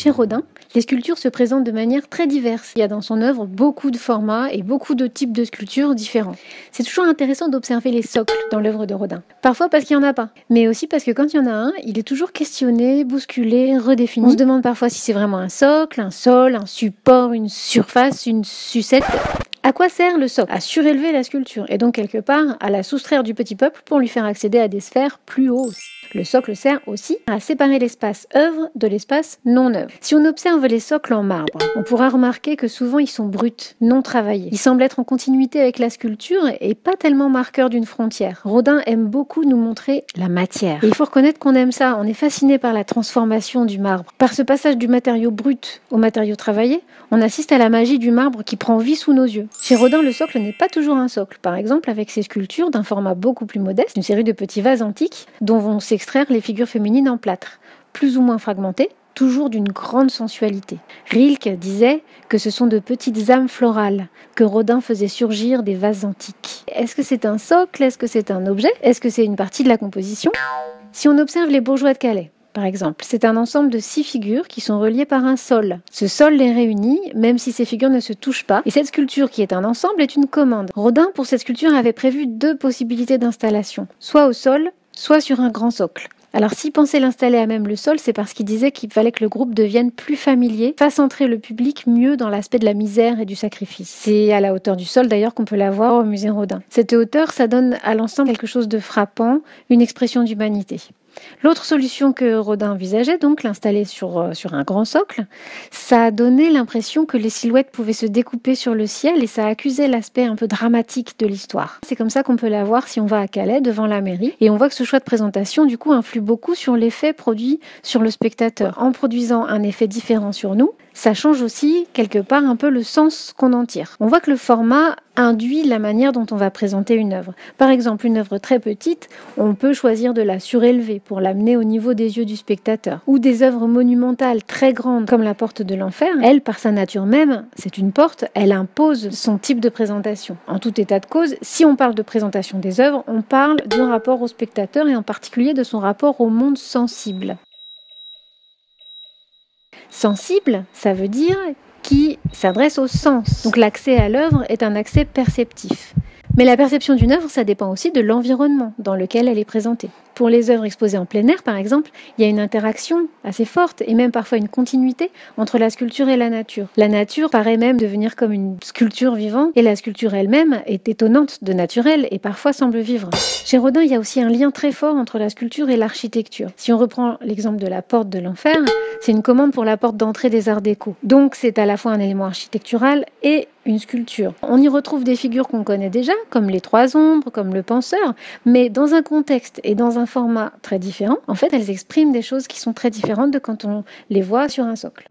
Chez Rodin, les sculptures se présentent de manière très diverse. Il y a dans son œuvre beaucoup de formats et beaucoup de types de sculptures différents. C'est toujours intéressant d'observer les socles dans l'œuvre de Rodin. Parfois parce qu'il n'y en a pas, mais aussi parce que quand il y en a un, il est toujours questionné, bousculé, redéfini. On se demande parfois si c'est vraiment un socle, un sol, un support, une surface, une sucette. À quoi sert le socle? À surélever la sculpture et donc quelque part à la soustraire du petit peuple pour lui faire accéder à des sphères plus hautes. Le socle sert aussi à séparer l'espace œuvre de l'espace non-œuvre. Si on observe les socles en marbre, on pourra remarquer que souvent ils sont bruts, non travaillés. Ils semblent être en continuité avec la sculpture et pas tellement marqueurs d'une frontière. Rodin aime beaucoup nous montrer la matière. Et il faut reconnaître qu'on aime ça, on est fasciné par la transformation du marbre. Par ce passage du matériau brut au matériau travaillé, on assiste à la magie du marbre qui prend vie sous nos yeux. Chez Rodin, le socle n'est pas toujours un socle. Par exemple, avec ses sculptures d'un format beaucoup plus modeste, une série de petits vases antiques dont vont s'extraire les figures féminines en plâtre, plus ou moins fragmentées, toujours d'une grande sensualité. Rilke disait que ce sont de petites âmes florales que Rodin faisait surgir des vases antiques. Est-ce que c'est un socle? Est-ce que c'est un objet? Est-ce que c'est une partie de la composition? Si on observe les bourgeois de Calais, par exemple, c'est un ensemble de 6 figures qui sont reliées par un sol. Ce sol les réunit, même si ces figures ne se touchent pas. Et cette sculpture, qui est un ensemble, est une commande. Rodin, pour cette sculpture, avait prévu 2 possibilités d'installation, soit au sol, soit sur un grand socle. Alors s'il pensait l'installer à même le sol, c'est parce qu'il disait qu'il fallait que le groupe devienne plus familier, fasse entrer le public mieux dans l'aspect de la misère et du sacrifice. C'est à la hauteur du sol d'ailleurs qu'on peut la voir au musée Rodin. Cette hauteur, ça donne à l'ensemble quelque chose de frappant, une expression d'humanité. L'autre solution que Rodin envisageait, donc l'installer sur un grand socle, ça a donné l'impression que les silhouettes pouvaient se découper sur le ciel et ça accusait l'aspect un peu dramatique de l'histoire. C'est comme ça qu'on peut la voir si on va à Calais, devant la mairie, et on voit que ce choix de présentation, du coup, influe beaucoup sur l'effet produit sur le spectateur. En produisant un effet différent sur nous, ça change aussi, quelque part, un peu le sens qu'on en tire. On voit que le format induit la manière dont on va présenter une œuvre. Par exemple, une œuvre très petite, on peut choisir de la surélever pour l'amener au niveau des yeux du spectateur. Ou des œuvres monumentales très grandes, comme la porte de l'enfer, elle, par sa nature même, c'est une porte, elle impose son type de présentation. En tout état de cause, si on parle de présentation des œuvres, on parle du rapport au spectateur et en particulier de son rapport au monde sensible. Sensible, ça veut dire qui s'adresse au sens. Donc l'accès à l'œuvre est un accès perceptif. Mais la perception d'une œuvre, ça dépend aussi de l'environnement dans lequel elle est présentée. Pour les œuvres exposées en plein air, par exemple, il y a une interaction assez forte et même parfois une continuité entre la sculpture et la nature. La nature paraît même devenir comme une sculpture vivante et la sculpture elle-même est étonnante de naturel et parfois semble vivre. Chez Rodin, il y a aussi un lien très fort entre la sculpture et l'architecture. Si on reprend l'exemple de la porte de l'enfer, c'est une commande pour la porte d'entrée des Arts déco. Donc c'est à la fois un élément architectural et une sculpture. On y retrouve des figures qu'on connaît déjà, comme les 3 ombres, comme le penseur, mais dans un contexte et dans un format très différent. En fait, elles expriment des choses qui sont très différentes de quand on les voit sur un socle.